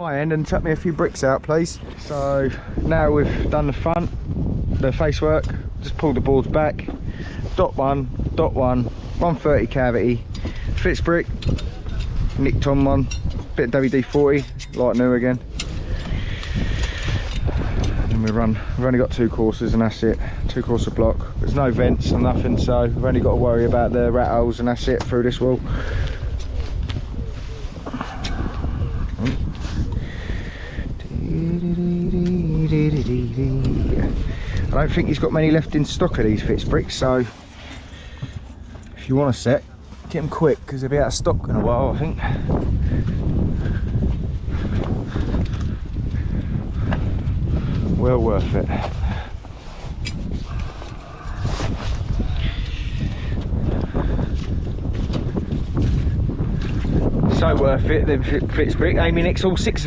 my end and chuck me a few bricks out, please. So now we've done the front, the face work, just pulled the boards back. Dot one, 130 cavity, FitzBrick, nicked on one, bit of WD-40, like new again. And we've only got 2 courses and that's it, 2 course of block. There's no vents and nothing, so we've only got to worry about the rat holes and that's it through this wall. I don't think he's got many left in stock of these FitzBricks, so if you want a set, get them quick because they'll be out of stock in a while, I think. Well worth it. So worth it, the FitzBrick. Amy nicks all 6 of them.